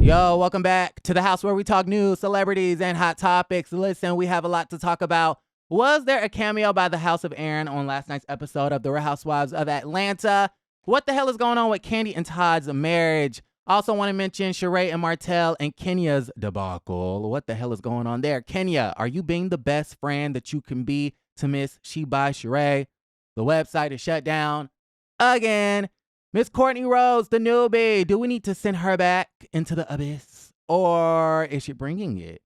Yo, welcome back to the house where we talk news, celebrities, and hot topics. Listen, we have a lot to talk about. Was there a cameo by the House of Aaron on last night's episode of the Real Housewives of Atlanta? What the hell is going on with Kandi and Todd's marriage? Also want to mention Sheree and Martell and Kenya's debacle. What the hell is going on there? Kenya, are you being the best friend that you can be to Miss She by Sheree? The website is shut down again. Miss Courtney Rose, the newbie. Do we need to send her back into the abyss? Or is she bringing it?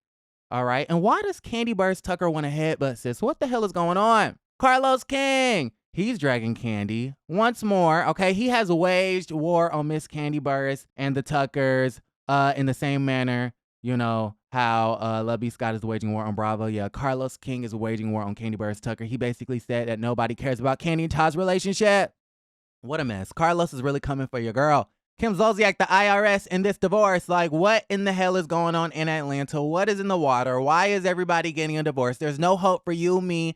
All right. And why does Kandi Burst Tucker want a headbutt, sis? What the hell is going on? Carlos King. He's dragging Kandi once more. Okay. He has waged war on Miss Kandi Burst and the Tuckers in the same manner, you know, how Lovey Scott is waging war on Bravo. Yeah. Carlos King is waging war on Kandi Burst Tucker. He basically said that nobody cares about Kandi and Todd's relationship. What a mess. Carlos is really coming for your girl. Kim Zolciak, the IRS, in this divorce. Like, what in the hell is going on in Atlanta? What is in the water? Why is everybody getting a divorce? There's no hope for you, me,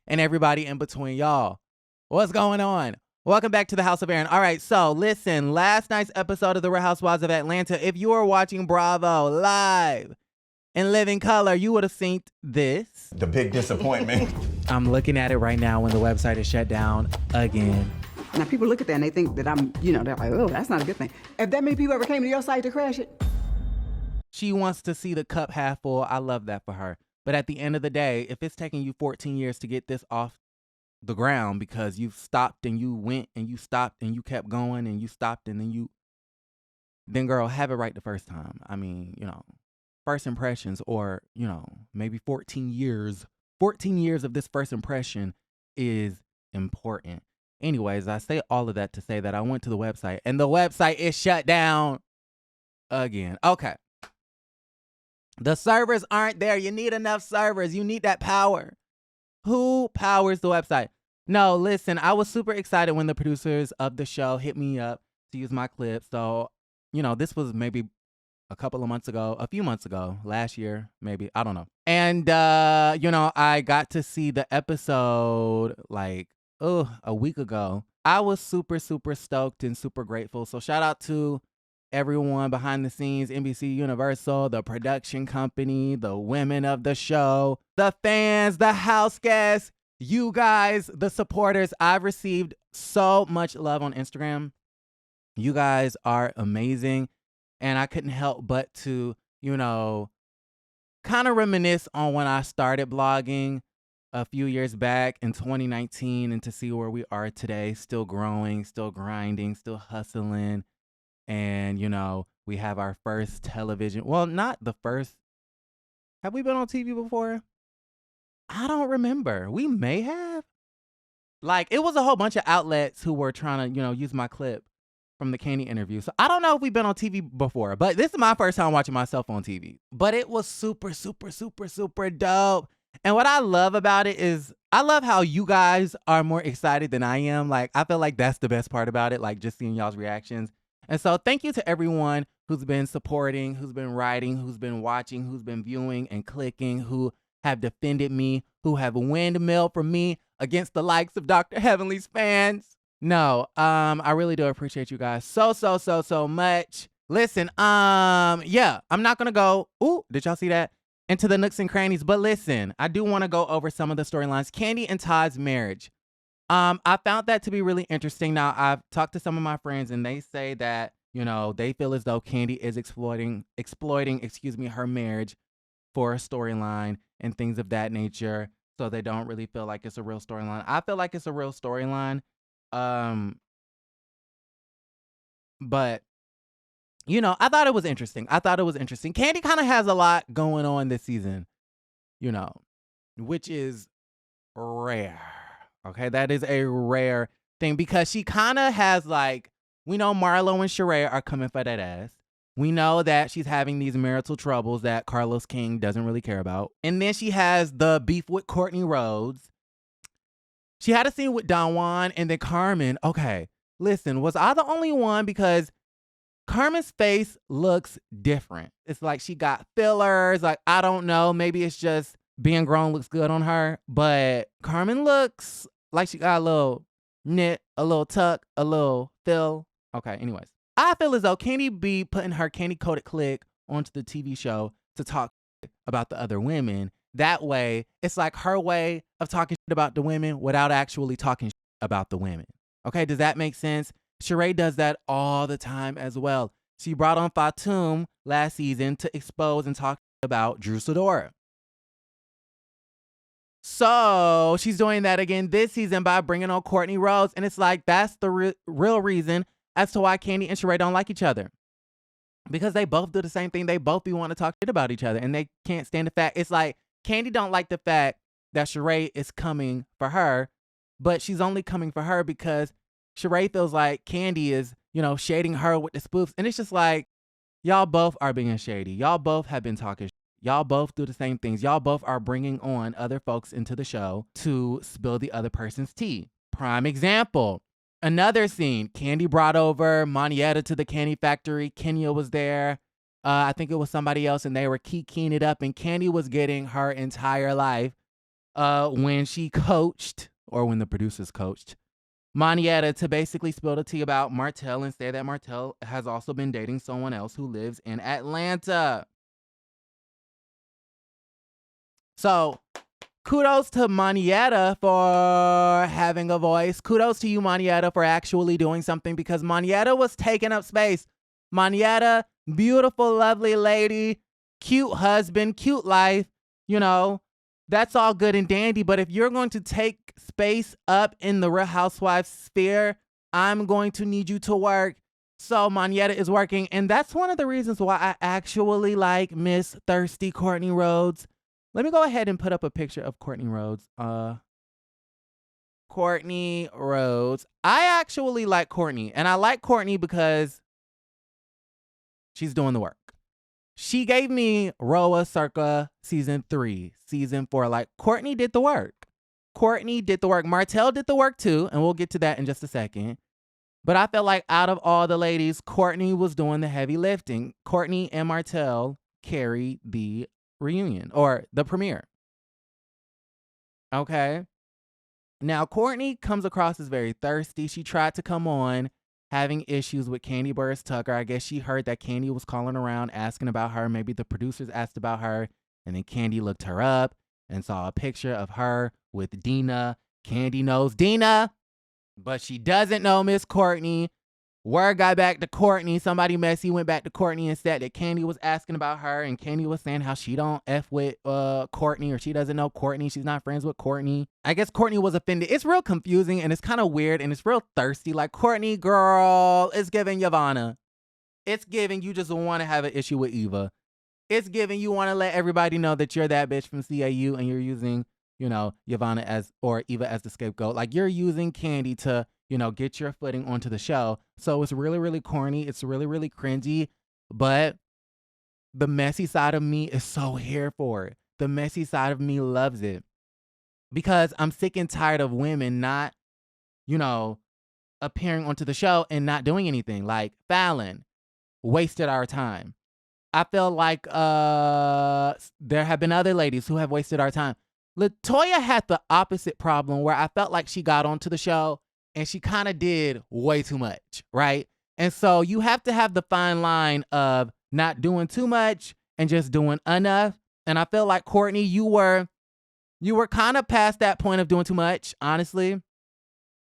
and everybody in between y'all. What's going on? Welcome back to the House of Aaron. All right, so listen, last night's episode of the Real Housewives of Atlanta, if you were watching Bravo live in living color, you would have seen this. The big disappointment. I'm looking at it right now when the website is shut down again. Now, people look at that and they think that I'm, they're like, oh, that's not a good thing. If that many people ever came to your site to crash it. She wants to see the cup half full. I love that for her. But at the end of the day, if it's taking you 14 years to get this off the ground because you've stopped and you went and you stopped and you kept going and you stopped and then girl, have it right the first time. I mean, first impressions or, maybe 14 years. 14 years of this first impression is important. Anyways, I say all of that to say that I went to the website and the website is shut down again. Okay. The servers aren't there. You need enough servers. You need that power. Who powers the website? No, listen, I was super excited when the producers of the show hit me up to use my clip. So, this was maybe a few months ago, last year, maybe, I don't know. And, I got to see the episode a week ago. I was super, super stoked and super grateful. So shout out to everyone behind the scenes, NBC Universal, the production company, the women of the show, the fans, the house guests, you guys, the supporters. I've received so much love on Instagram. You guys are amazing. And I couldn't help but to, kind of reminisce on when I started blogging a few years back in 2019 and to see where we are today, still growing, still grinding, still hustling. And, we have our first television. Well, not the first. Have we been on TV before? I don't remember. We may have. It was a whole bunch of outlets who were trying to, use my clip from the Kandi interview. So I don't know if we've been on TV before, but this is my first time watching myself on TV. But it was super, super, super, super dope. And what I love about it is I love how you guys are more excited than I am. I feel like that's the best part about it, just seeing y'all's reactions. And so thank you to everyone who's been supporting, who's been writing, who's been watching, who's been viewing and clicking, who have defended me, who have windmilled for me against the likes of Dr. Heavenly's fans. No, I really do appreciate you guys so, so, so, so much. Listen, yeah, I'm not going to go, ooh, did y'all see that? Into the nooks and crannies. But listen, I do want to go over some of the storylines. Kandi and Todd's marriage. I found that to be really interesting. Now, I've talked to some of my friends and they say that, they feel as though Kandi is exploiting, her marriage for a storyline and things of that nature. So they don't really feel like it's a real storyline. I feel like it's a real storyline. But I thought it was interesting. Kandi kind of has a lot going on this season, which is rare. Okay, that is a rare thing because she kind of has we know Marlo and Sheree are coming for that ass. We know that she's having these marital troubles that Carlos King doesn't really care about. And then she has the beef with Courtney Rhodes. She had a scene with Don Juan and then Carmen. Okay, listen, was I the only one? Because Carmen's face looks different. It's like she got fillers. I don't know. Maybe it's just being grown looks good on her. But Carmen looks like she got a little knit, a little tuck, a little fill. Okay, anyways. I feel as though Kandi be putting her candy coated click onto the TV show to talk about the other women. That way, it's like her way of talking about the women without actually talking about the women. Okay, does that make sense? Sheree does that all the time as well. She brought on Fatum last season to expose and talk about Drew Sidora. So she's doing that again this season by bringing on Courtney Rhodes. And it's like, that's the real reason as to why Kandi and Sheree don't like each other. Because they both do the same thing. They both be wanting to talk shit about each other. And they can't stand the fact. It's like, Kandi don't like the fact that Sheree is coming for her. But she's only coming for her because Sheree feels like Kandi is, shading her with the spoofs. And it's just like, y'all both are being shady. Y'all both have been talking. Y'all both do the same things. Y'all both are bringing on other folks into the show to spill the other person's tea. Prime example. Another scene. Kandi brought over Manietta to the candy factory. Kenya was there. I think it was somebody else, and they were kikiing it up. And Kandi was getting her entire life when she coached, or when the producers coached, Manietta to basically spill the tea about Martell and say that Martell has also been dating someone else who lives in Atlanta. So, kudos to Manietta for having a voice. Kudos to you, Manietta, for actually doing something, because Manietta was taking up space. Manietta, beautiful, lovely lady, cute husband, cute life, that's all good and dandy. But if you're going to take space up in the Real Housewives sphere, I'm going to need you to work. So Manietta is working. And that's one of the reasons why I actually like Miss Thirsty Courtney Rhodes. Let me go ahead and put up a picture of Courtney Rhodes. Courtney Rhodes. I actually like Courtney. And I like Courtney because she's doing the work. She gave me RHOA circa season 3, season 4. Like, Courtney did the work. Courtney did the work. Martell did the work too, and we'll get to that in just a second. But I felt like out of all the ladies, Courtney was doing the heavy lifting. Courtney and Martell carried the reunion, or the premiere. Okay. Now, Courtney comes across as very thirsty. She tried to come on having issues with Kandi Burruss Tucker. I guess she heard that Kandi was calling around asking about her. Maybe the producers asked about her, and then Kandi looked her up and saw a picture of her with Dina. Kandi knows Dina, but she doesn't know Miss Courtney. Word got back to Courtney. Somebody messy went back to Courtney and said that Kandi was asking about her, and Kandi was saying how she don't F with Courtney, or she doesn't know Courtney. She's not friends with Courtney. I guess Courtney was offended. It's real confusing, and it's kind of weird, and it's real thirsty. Like, Courtney, girl, it's giving Yavana. It's giving you just want to have an issue with Eva. It's giving you want to let everybody know that you're that bitch from CAU, and you're using, Yavana as, or Eva as the scapegoat. Like, you're using Kandi to, get your footing onto the show. So it's really, really corny. It's really, really cringy. But the messy side of me is so here for it. The messy side of me loves it. Because I'm sick and tired of women not, appearing onto the show and not doing anything. Like Fallon wasted our time. I feel like there have been other ladies who have wasted our time. LaToya had the opposite problem, where I felt like she got onto the show and she kind of did way too much, right? And so you have to have the fine line of not doing too much and just doing enough. And I feel like, Courtney, you were kind of past that point of doing too much, honestly.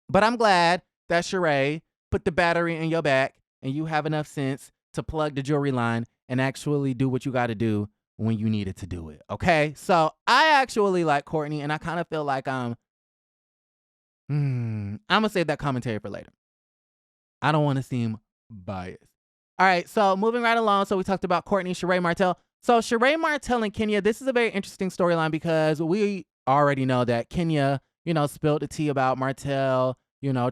But I'm glad that Sheree put the battery in your back and you have enough sense to plug the jewelry line and actually do what you got to do when you needed to do it, okay? So I actually like Courtney, and I kind of feel like I'm going to save that commentary for later. I don't want to seem biased. All right, so moving right along. So we talked about Courtney, Sheree, Martell. So Sheree, Martell, and Kenya, this is a very interesting storyline, because we already know that Kenya, spilled the tea about Martell,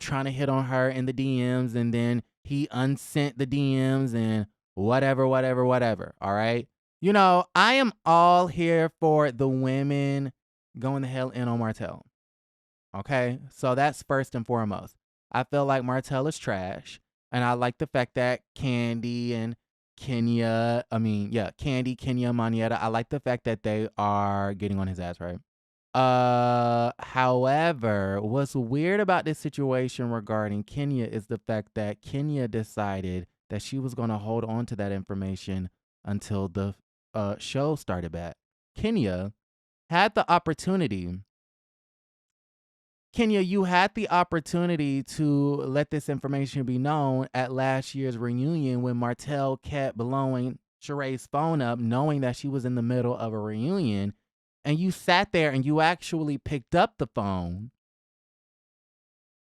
trying to hit on her in the DMs, and then he unsent the DMs and whatever, all right? I am all here for the women going the hell in on Martell. Okay? So that's first and foremost. I feel like Martell is trash. And I like the fact that Kandi and Kenya, Kandi, Kenya, Manietta, I like the fact that they are getting on his ass, right? However, what's weird about this situation regarding Kenya is the fact that Kenya decided that she was going to hold on to that information until the show started back. Kenya had the opportunity. Kenya, you had the opportunity to let this information be known at last year's reunion when Martell kept blowing Sheree's phone up, knowing that she was in the middle of a reunion. And you sat there and you actually picked up the phone.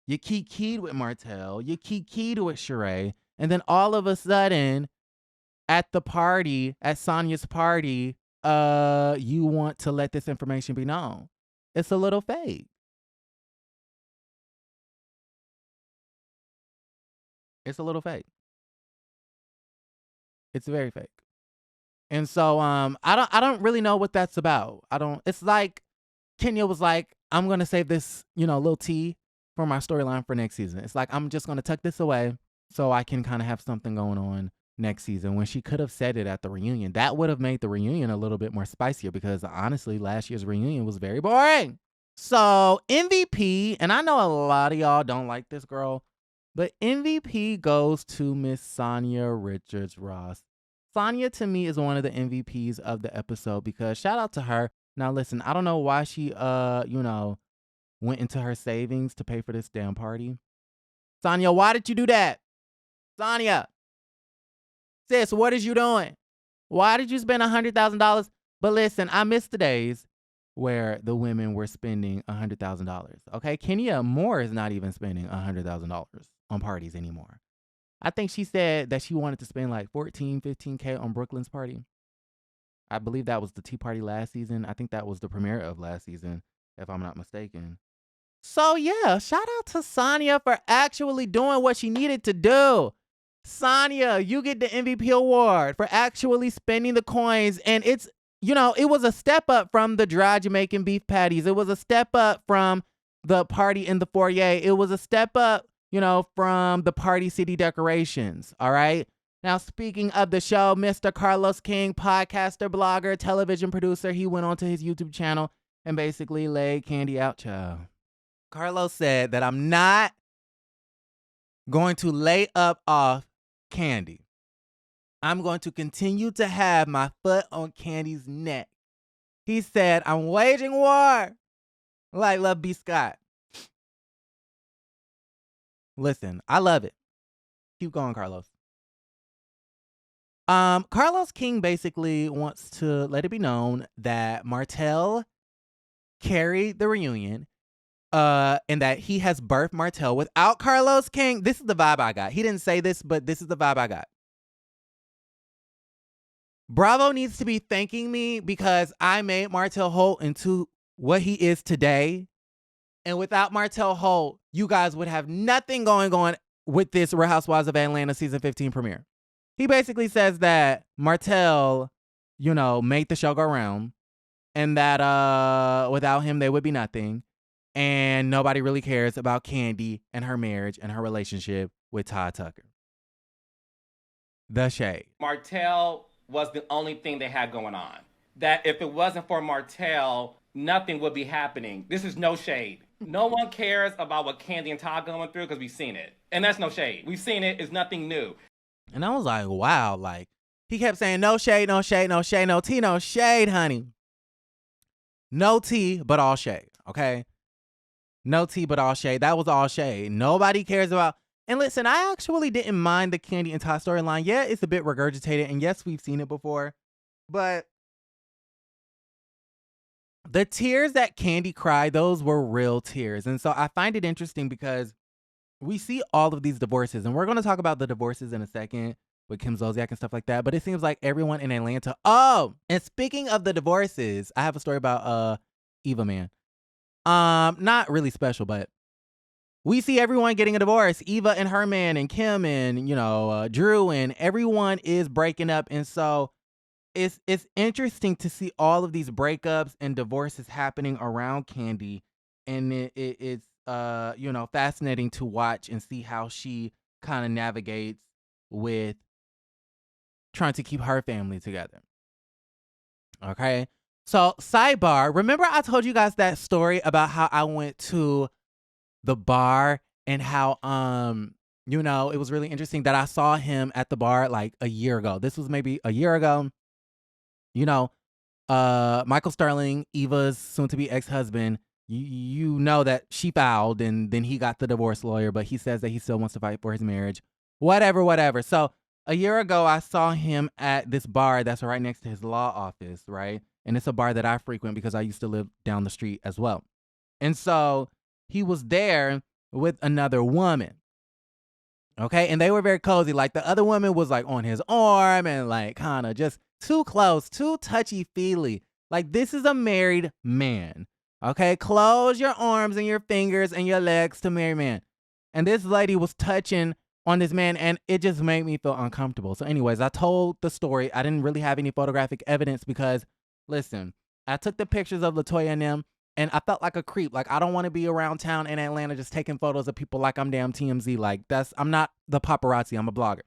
You kikied with Martell. You kikied with Sheree. And then all of a sudden, at the party, at Sonya's party, you want to let this information be known. It's a little fake. It's a little fake. It's very fake. And so I don't really know what that's about. It's like Kenya was like, I'm gonna save this, little tea for my storyline for next season. It's like I'm just gonna tuck this away so I can kind of have something going on next season, when she could have said it at the reunion. That would have made the reunion a little bit more spicier, because honestly, last year's reunion was very boring. So MVP, and I know a lot of y'all don't like this girl, but MVP goes to Miss Sanya Richards-Ross. Sanya, to me, is one of the MVPs of the episode, because shout out to her. Now, listen, I don't know why she, went into her savings to pay for this damn party. Sanya, why did you do that? Sanya, sis, what is you doing? Why did you spend $100,000? But listen, I miss the days where the women were spending $100,000. Okay, Kenya Moore is not even spending $100,000 on parties anymore. I think she said that she wanted to spend like 14, 15K on Brooklyn's party. I believe that was the tea party last season. I think that was the premiere of last season, if I'm not mistaken. So yeah, shout out to Sanya for actually doing what she needed to do. Sanya, you get the MVP award for actually spending the coins. And it's, it was a step up from the dry Jamaican beef patties. It was a step up from the party in the foyer. It was a step up, from the Party City decorations. All right. Now, speaking of the show, Mr. Carlos King, podcaster, blogger, television producer, he went onto his YouTube channel and basically laid Kandi out, child. Carlos said that I'm not going to lay up off Kandi. I'm going to continue to have my foot on Kandi's neck. He said, I'm waging war like Love B. Scott. Listen, I love it. Keep going, Carlos. Carlos King basically wants to let it be known that Martell carried the reunion, and that he has birthed Martell without Carlos King. This is the vibe I got. He didn't say this, but this is the vibe I got. Bravo needs to be thanking me because I made Martell Holt into what he is today. And without Martell Holt, you guys would have nothing going on with this Real Housewives of Atlanta season 15 premiere. He basically says that Martell, made the show go round, and that without him, there would be nothing. And nobody really cares about Kandi and her marriage and her relationship with Todd Tucker. The shade. Martell was the only thing they had going on. That if it wasn't for Martell, nothing would be happening. This is no shade. No one cares about what Kandi and Todd going through because we've seen it. And that's no shade. We've seen it. It's nothing new. And I was like, wow. Like, he kept saying, no shade, no shade, no shade, no tea, no shade, honey. No tea, but all shade, okay? No tea, but all shade. That was all shade. Nobody cares about... And listen, I actually didn't mind the Kandi and Todd storyline. Yeah, it's a bit regurgitated. And yes, we've seen it before. But the tears that Kandi cried, those were real tears. And so I find it interesting because we see all of these divorces. And we're going to talk about the divorces in a second with Kim Zolciak and stuff like that. But it seems like everyone in Atlanta... Oh, and speaking of the divorces, I have a story about Eva Man. Not really special, but we see everyone getting a divorce. Eva and her man and Kim and, Drew, and everyone is breaking up. And so it's interesting to see all of these breakups and divorces happening around Kandi. And it's fascinating to watch and see how she kind of navigates with trying to keep her family together. Okay. So sidebar, remember I told you guys that story about how I went to the bar and how you know, it was really interesting that I saw him at the bar like a year ago. This was maybe a year ago. You know, Michael Sterling, Eva's soon-to-be ex-husband, you know that she filed and then he got the divorce lawyer, but he says that he still wants to fight for his marriage. Whatever. So a year ago, I saw him at this bar that's right next to his law office, right? And it's a bar that I frequent because I used to live down the street as well. And so he was there with another woman. Okay, and they were very cozy. Like the other woman was like on his arm and like kind of just too close, too touchy-feely. Like this is a married man. Okay, close your arms and your fingers and your legs to married man. And this lady was touching on this man and it just made me feel uncomfortable. So anyways, I told the story. I didn't really have any photographic evidence because, listen, I took the pictures of LaToya and them and I felt like a creep. Like I don't want to be around town in Atlanta just taking photos of people like I'm damn TMZ. Like I'm not the paparazzi. I'm a blogger.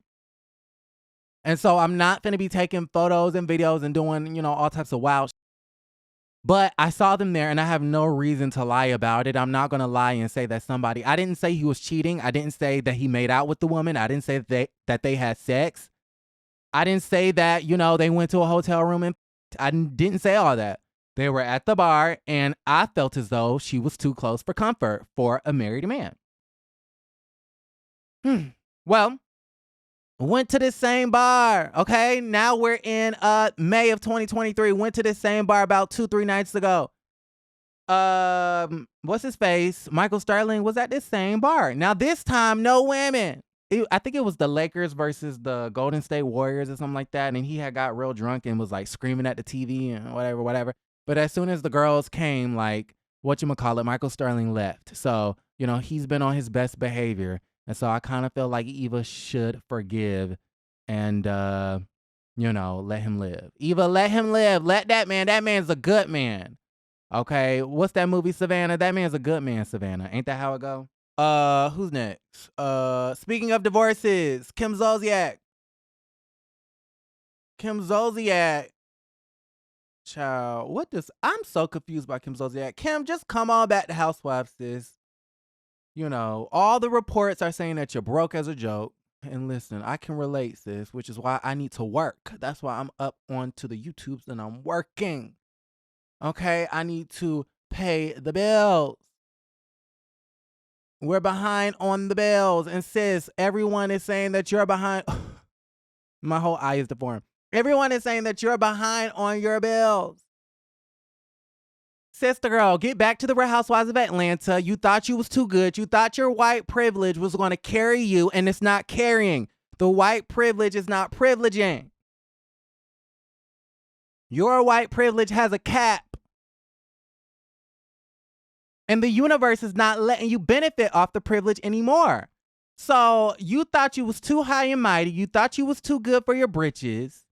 And so I'm not going to be taking photos and videos and doing, you know, all types of wild shit. But I saw them there and I have no reason to lie about it. I'm not going to lie and say that I didn't say he was cheating. I didn't say that he made out with the woman. I didn't say that they had sex. I didn't say that, you know, they went to a hotel room and I didn't say all that. They were at the bar and I felt as though she was too close for comfort for a married man. Well, went to this same bar, okay? Now we're in May of 2023. Went to this same bar about 2-3 nights ago. What's his face? Michael Sterling was at this same bar. Now this time, no women. I think it was the Lakers versus the Golden State Warriors or something like that. And he had got real drunk and was like screaming at the TV and whatever. But as soon as the girls came, like, whatchamacallit, Michael Sterling left. So, you know, he's been on his best behavior. And so I kind of feel like Eva should forgive and, you know, let him live. Eva, let him live. Let that man. That man's a good man. Okay. What's that movie, Savannah? That man's a good man, Savannah. Ain't that how it go? Who's next? Speaking of divorces, Kim Zolciak. Child, I'm so confused by Kim Zolciak. Kim, just come on back to Housewives, sis. You know, all the reports are saying that you're broke as a joke. And listen, I can relate, sis, which is why I need to work. That's why I'm up onto the YouTubes and I'm working. Okay, I need to pay the bills. We're behind on the bills. And sis, everyone is saying that you're behind. My whole eye is deformed. Everyone is saying that you're behind on your bills. Sister girl, get back to the Real Housewives of Atlanta. You thought you was too good. You thought your white privilege was going to carry you, and it's not carrying. The white privilege is not privileging. Your white privilege has a cap. And the universe is not letting you benefit off the privilege anymore. So you thought you was too high and mighty. You thought you was too good for your britches.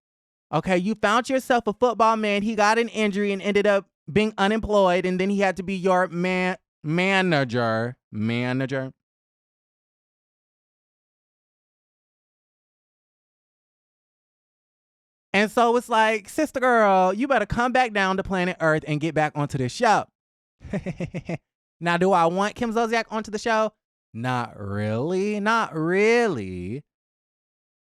Okay, you found yourself a football man. He got an injury and ended up being unemployed, and then he had to be your manager. And so it's like, sister girl, you better come back down to planet Earth and get back onto this show. Now, do I want Kim Zolciak onto the show? Not really.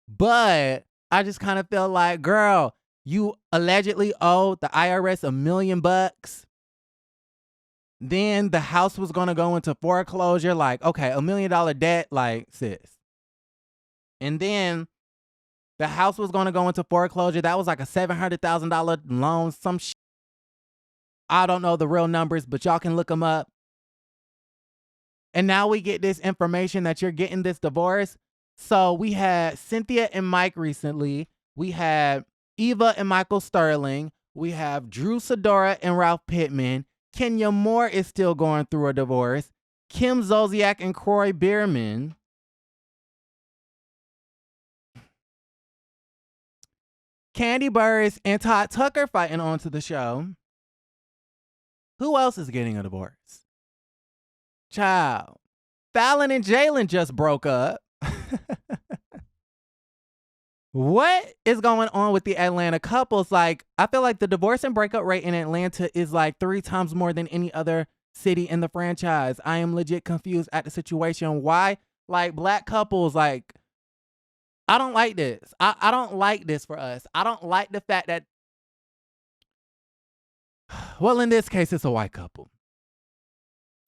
But I just kind of feel like, girl, you allegedly owed the IRS $1 million. Then the house was going to go into foreclosure. Like, okay, $1 million debt, like, sis. And then the house was going to go into foreclosure. That was like a $700,000 loan, some shit. I don't know the real numbers, but y'all can look them up. And now we get this information that you're getting this divorce. So we had Cynthia and Mike recently. We had Eva and Michael Sterling. We have Drew Sidora and Ralph Pittman. Kenya Moore is still going through a divorce. Kim Zolciak and Kroy Bierman. Kandi Burruss and Todd Tucker fighting onto the show. Who else is getting a divorce? Child. Fallon and Jalen just broke up. What is going on with the Atlanta couples? Like, I feel like the divorce and breakup rate in Atlanta is like 3 times more than any other city in the franchise. I am legit confused at the situation. Why Like, black couples, like, I don't like this. I don't like this for us. I don't like the fact that, well, in this case, it's a white couple.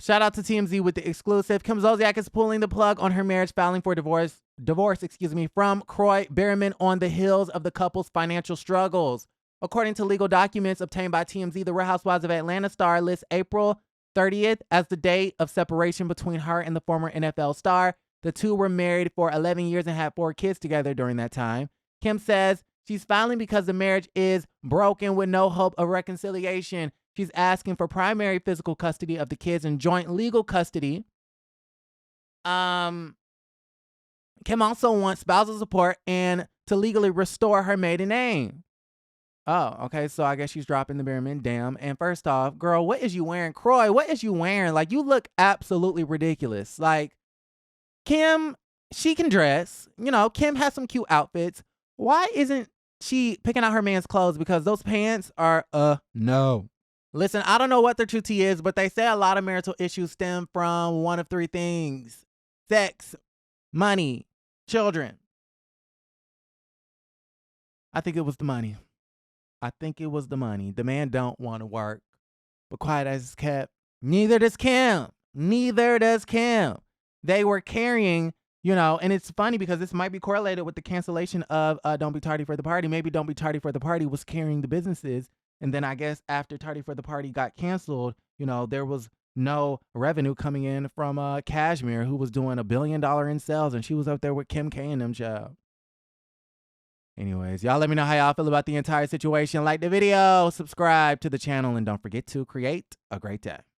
Shout out to TMZ with the exclusive. Kim Zolciak is pulling the plug on her marriage, filing for divorce, from Croy Berryman on the heels of the couple's financial struggles. According to legal documents obtained by TMZ, the Real Housewives of Atlanta star lists April 30th as the date of separation between her and the former NFL star. The two were married for 11 years and had 4 kids together during that time. Kim says she's filing because the marriage is broken with no hope of reconciliation. She's asking for primary physical custody of the kids and joint legal custody. Kim also wants spousal support and to legally restore her maiden name. Oh, okay. So I guess she's dropping the Berryman. Damn. And first off, girl, what is you wearing? Croy, what is you wearing? Like, you look absolutely ridiculous. Like, Kim, she can dress. You know, Kim has some cute outfits. Why isn't she picking out her man's clothes? Because those pants are, no. Listen, I don't know what their true tea is, but they say a lot of marital issues stem from one of 3 things: sex, money, children. I think it was the money. The man don't want to work, but quiet as it's kept. Neither does Kim. They were carrying, you know, and it's funny because this might be correlated with the cancellation of Don't Be Tardy for the Party. Maybe Don't Be Tardy for the Party was carrying the businesses. And then I guess after Tardy for the Party got canceled, you know, there was no revenue coming in from Cashmere, who was doing $1 billion in sales, and she was up there with Kim K and them, child. Anyways, y'all let me know how y'all feel about the entire situation. Like the video, subscribe to the channel, and don't forget to create a great day.